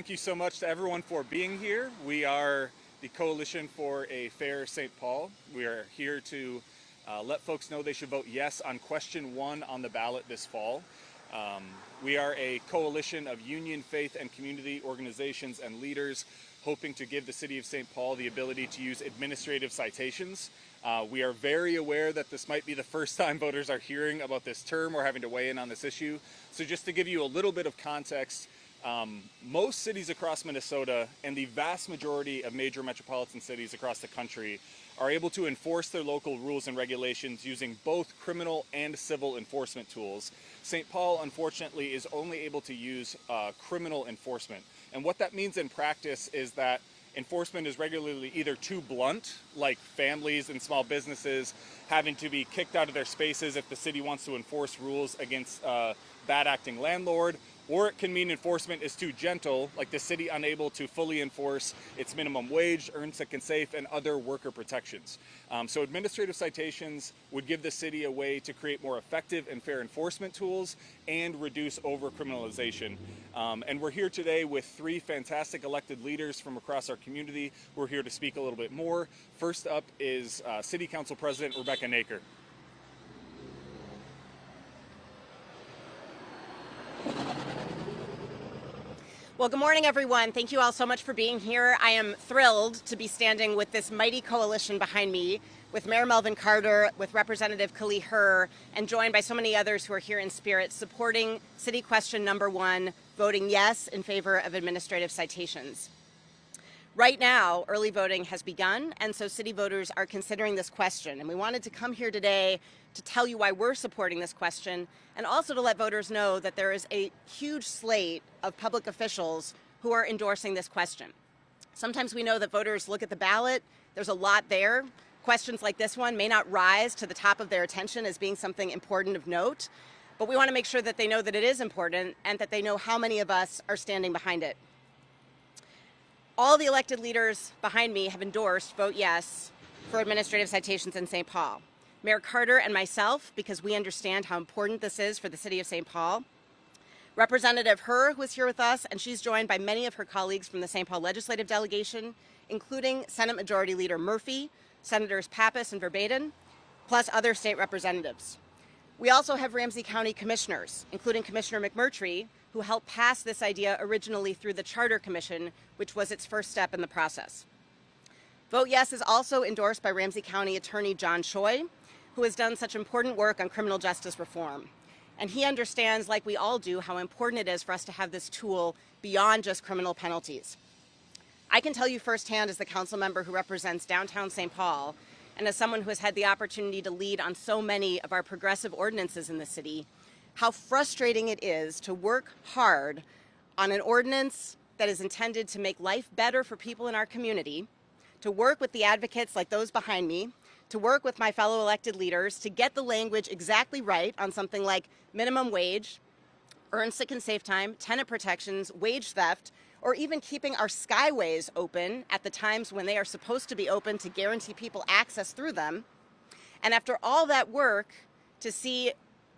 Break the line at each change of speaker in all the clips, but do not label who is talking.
Thank you so much to everyone for being here. We are the Coalition for a Fair St. Paul. We are here to let folks know they should vote yes on question 1 on the ballot this fall. We are a coalition of union, faith, and community organizations and leaders hoping to give the city of St. Paul the ability to use administrative citations. We are very aware that this might be the first time voters are hearing about this term or having to weigh in on this issue. So just to give you a little bit of context, most cities across Minnesota and the vast majority of major metropolitan cities across the country are able to enforce their local rules and regulations using both criminal and civil enforcement tools. St. Paul, unfortunately, is only able to use criminal enforcement. And what that means in practice is that enforcement is regularly either too blunt, like families and small businesses having to be kicked out of their spaces if the city wants to enforce rules against a bad acting landlord, or it can mean enforcement is too gentle, like the city unable to fully enforce its minimum wage, earn, sick, and safe, and other worker protections. So administrative citations would give the city a way to create more effective and fair enforcement tools and reduce over-criminalization. And we're here today with 3 fantastic elected leaders from across our community who are here to speak a little bit more. First up is City Council President Rebecca Naker.
Well, good morning, everyone. Thank you all so much for being here. I am thrilled to be standing with this mighty coalition behind me, with Mayor Melvin Carter, with Representative Kali Herr, and joined by so many others who are here in spirit supporting City Question number 1, voting yes in favor of administrative citations. Right now, early voting has begun, and so city voters are considering this question. And we wanted to come here today to tell you why we're supporting this question, and also to let voters know that there is a huge slate of public officials who are endorsing this question. Sometimes we know that voters look at the ballot, there's a lot there. Questions like this one may not rise to the top of their attention as being something important of note, but we want to make sure that they know that it is important and that they know how many of us are standing behind it. All the elected leaders behind me have endorsed vote yes for administrative citations in St. Paul. Mayor Carter and myself, because we understand how important this is for the city of St. Paul. Representative Herr, who is here with us, and she's joined by many of her colleagues from the St. Paul legislative delegation, including Senate Majority Leader Murphy, Senators Pappas and Verbaden, plus other state representatives. We also have Ramsey County commissioners, including Commissioner McMurtry, who helped pass this idea originally through the Charter Commission, which was its first step in the process. Vote Yes is also endorsed by Ramsey County Attorney John Choi, who has done such important work on criminal justice reform. And he understands, like we all do, how important it is for us to have this tool beyond just criminal penalties. I can tell you firsthand as the council member who represents downtown St. Paul, and as someone who has had the opportunity to lead on so many of our progressive ordinances in the city, how frustrating it is to work hard on an ordinance that is intended to make life better for people in our community, to work with the advocates like those behind me, to work with my fellow elected leaders to get the language exactly right on something like minimum wage, earned sick and safe time, tenant protections, wage theft, or even keeping our skyways open at the times when they are supposed to be open to guarantee people access through them. And after all that work, to see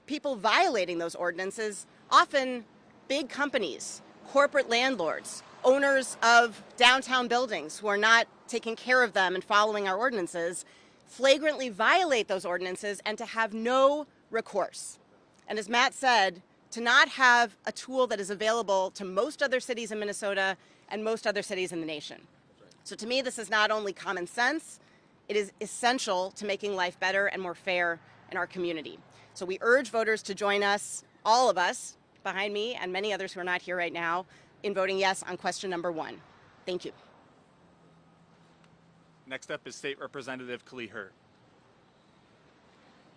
people violating those ordinances, often big companies, corporate landlords, owners of downtown buildings who are not taking care of them and following our ordinances, flagrantly violate those ordinances and to have no recourse. And as Matt said, to not have a tool that is available to most other cities in Minnesota and most other cities in the nation. So to me, this is not only common sense, it is essential to making life better and more fair in our community. So we urge voters to join us, all of us, behind me and many others who are not here right now, in voting yes on question number 1. Thank you.
Next up is State Representative Kali Herr.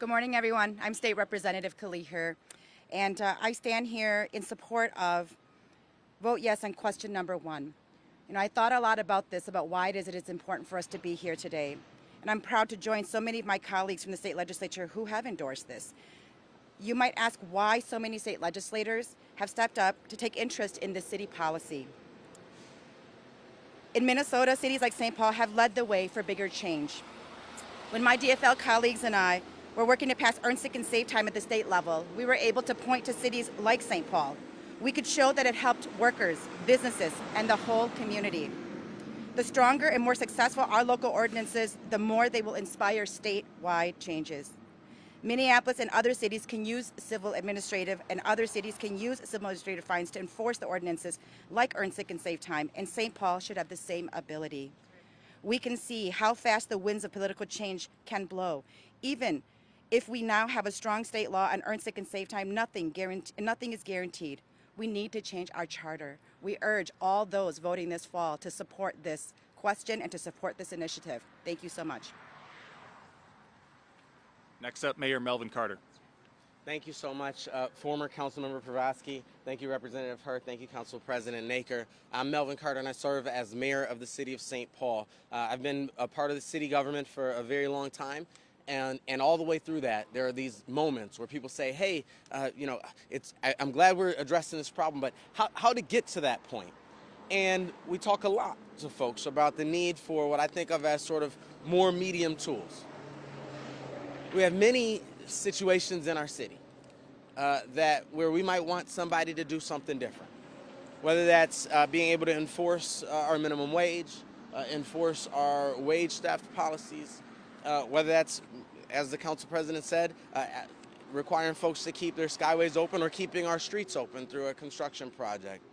Good morning, everyone. I'm State Representative Kali Herr, and I stand here in support of vote yes on question number 1. You know, I thought a lot about this, about why it is important for us to be here today. And I'm proud to join so many of my colleagues from the state legislature who have endorsed this. You might ask why so many state legislators have stepped up to take interest in this city policy. In Minnesota, cities like St. Paul have led the way for bigger change. When my DFL colleagues and I were working to pass earned sick and safe time at the state level, we were able to point to cities like St. Paul, We could show that it helped workers, businesses, and the whole community. The stronger and more successful our local ordinances, the more they will inspire statewide changes. Minneapolis and other cities can use civil administrative fines to enforce the ordinances like Earn Sick and Save Time, and St. Paul should have the same ability. We can see how fast the winds of political change can blow. Even if we now have a strong state law on Earn Sick and Save Time, nothing is guaranteed. We need to change our charter. We urge all those voting this fall to support this question and to support this initiative. Thank you so much.
Next up, Mayor Melvin Carter.
Thank you so much, former Councilmember Pravatsky. Thank you, Representative Hurt. Thank you, Council President Naker. I'm Melvin Carter, and I serve as mayor of the city of St. Paul. I've been a part of the city government for a very long time, and all the way through that, there are these moments where people say, hey, I'm glad we're addressing this problem, but how to get to that point? And we talk a lot to folks about the need for what I think of as sort of more medium tools. We have many situations in our city where we might want somebody to do something different, whether that's being able to enforce our minimum wage, enforce our wage theft policies, whether that's, as the council president said, requiring folks to keep their skyways open or keeping our streets open through a construction project.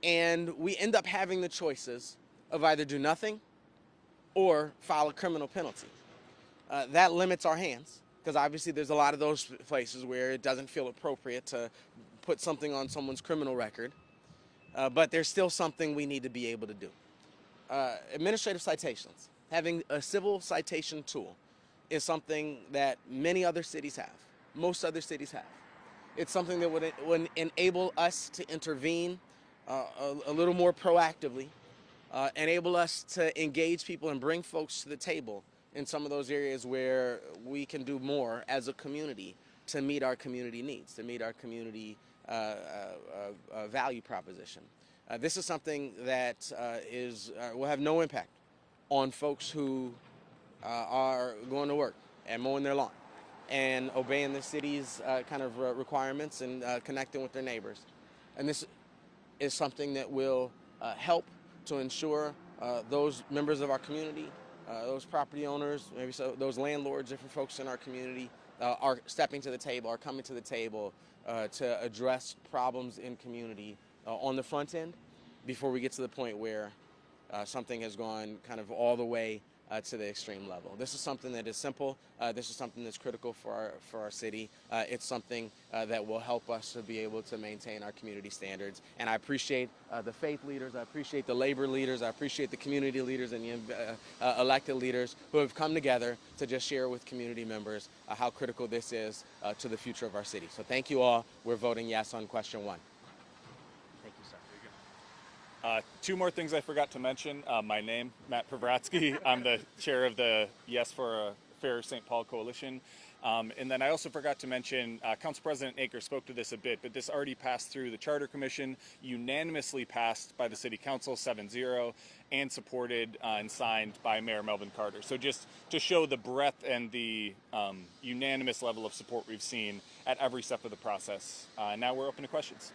And we end up having the choices of either do nothing or file a criminal penalty. That limits our hands, because obviously there's a lot of those places where it doesn't feel appropriate to put something on someone's criminal record, but there's still something we need to be able to do. Administrative citations, having a civil citation tool, is something that many other cities have, most other cities have. It's something that would enable us to intervene a little more proactively, enable us to engage people and bring folks to the table in some of those areas where we can do more as a community to meet our community needs, to meet our community value proposition. This is something that will have no impact on folks who are going to work and mowing their lawn and obeying the city's requirements and connecting with their neighbors. And this is something that will help to ensure those members of our community, those property owners, maybe those landlords, different folks in our community are stepping to the table, are coming to the table to address problems in community on the front end before we get to the point where something has gone kind of all the way to the extreme level. This is something that is simple. This is something that's critical for our city. It's something that will help us to be able to maintain our community standards. And I appreciate the faith leaders, I appreciate the labor leaders, I appreciate the community leaders and the elected leaders who have come together to just share with community members how critical this is to the future of our city. So thank you all. We're voting yes on question 1. Thank you, sir.
Two more things I forgot to mention. My name, Matt Pravatsky. I'm the chair of the Yes for a Fair St. Paul Coalition. And then I also forgot to mention, Council President Aker spoke to this a bit, but this already passed through the Charter Commission, unanimously passed by the City Council 7-0, and supported and signed by Mayor Melvin Carter. So just to show the breadth and the unanimous level of support we've seen at every step of the process. Now we're open to questions.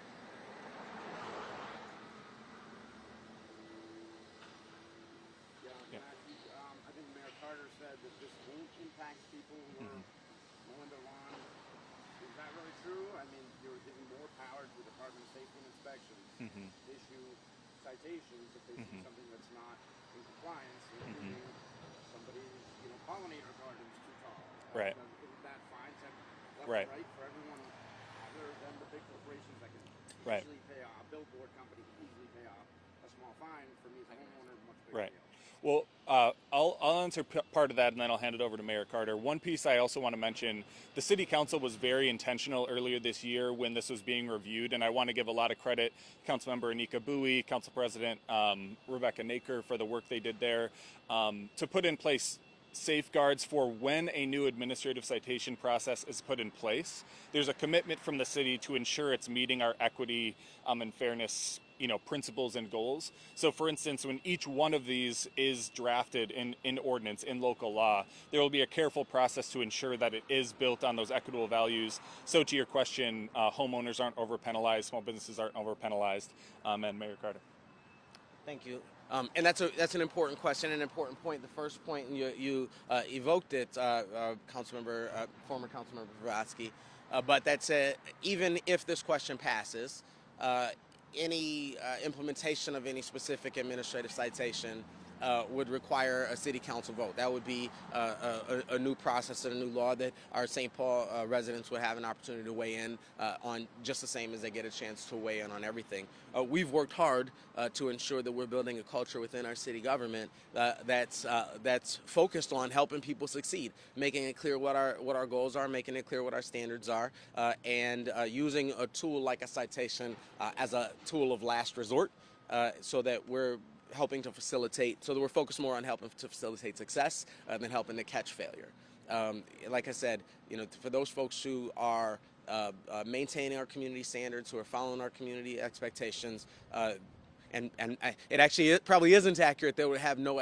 Issue citations if they see something that's not in compliance, including somebody's pollinator garden's too tall.
Right.
Isn't that fine left
right.
and right for everyone other than the big corporations that can
right.
easily pay off, a billboard company can easily pay off a small fine? For me as a homeowner, much bigger
right.
deal.
Well, I'll answer part of that, and then I'll hand it over to Mayor Carter. One piece I also want to mention, the City Council was very intentional earlier this year when this was being reviewed, and I want to give a lot of credit to Councilmember Anika Bowie, Council President Rebecca Naker for the work they did there to put in place safeguards for when a new administrative citation process is put in place. There's a commitment from the city to ensure it's meeting our equity and fairness principles and goals. So for instance, when each one of these is drafted in ordinance, in local law, there will be a careful process to ensure that it is built on those equitable values. So to your question, homeowners aren't over penalized, small businesses aren't over penalized, and Mayor Carter.
Thank you. And that's an important question, an important point. The first point, and you evoked it, former Councilmember Vrasky, but that's even if this question passes, any implementation of any specific administrative citation would require a city council vote. That would be a new process and a new law that our St. Paul residents would have an opportunity to weigh in on, just the same as they get a chance to weigh in on everything. We've worked hard to ensure that we're building a culture within our city government that's focused on helping people succeed, making it clear what our goals are, making it clear what our standards are, and using a tool like a citation as a tool of last resort, so that we're helping to facilitate, so that we're focused more on helping to facilitate success than helping to catch failure. Like I said, for those folks who are maintaining our community standards, who are following our community expectations, and it probably isn't accurate that it would have no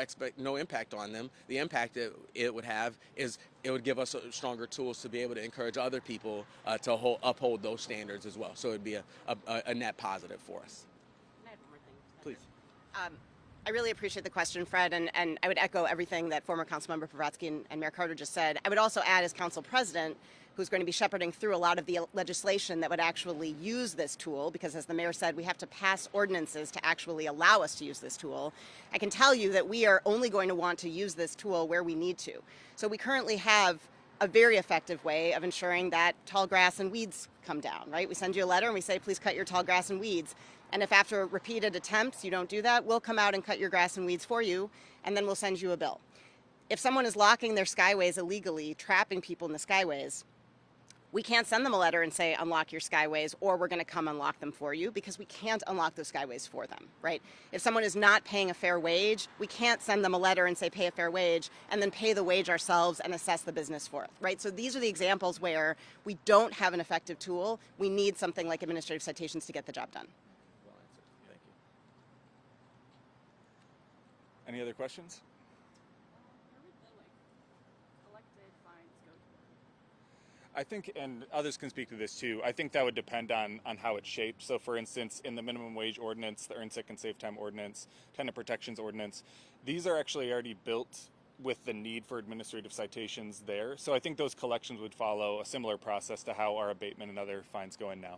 impact on them. The impact it would have is it would give us stronger tools to be able to encourage other people to uphold those standards as well. So it would be a net positive for us.
Can I add one more thing?
Please.
I really appreciate the question, Fred, and I would echo everything that former Councilmember Vrasky and Mayor Carter just said. I would also add, as Council President, who's going to be shepherding through a lot of the legislation that would actually use this tool, because as the Mayor said, we have to pass ordinances to actually allow us to use this tool. I can tell you that we are only going to want to use this tool where we need to. So we currently have a very effective way of ensuring that tall grass and weeds come down, right? We send you a letter and we say, please cut your tall grass and weeds. And if after repeated attempts you don't do that, we'll come out and cut your grass and weeds for you, and then we'll send you a bill. If someone is locking their skyways illegally, trapping people in the skyways, we can't send them a letter and say, unlock your skyways, or we're going to come unlock them for you, because we can't unlock those skyways for them, right? If someone is not paying a fair wage, we can't send them a letter and say, pay a fair wage, and then pay the wage ourselves and assess the business for it, right? So these are the examples where we don't have an effective tool. We need something like administrative citations to get the job done.
Thank you.
Any other questions? I think, and others can speak to this too, I think that would depend on how it's shaped. So for instance, in the minimum wage ordinance, the earned sick and safe time ordinance, tenant protections ordinance, these are actually already built with the need for administrative citations there. So I think those collections would follow a similar process to how our abatement and other fines go in now.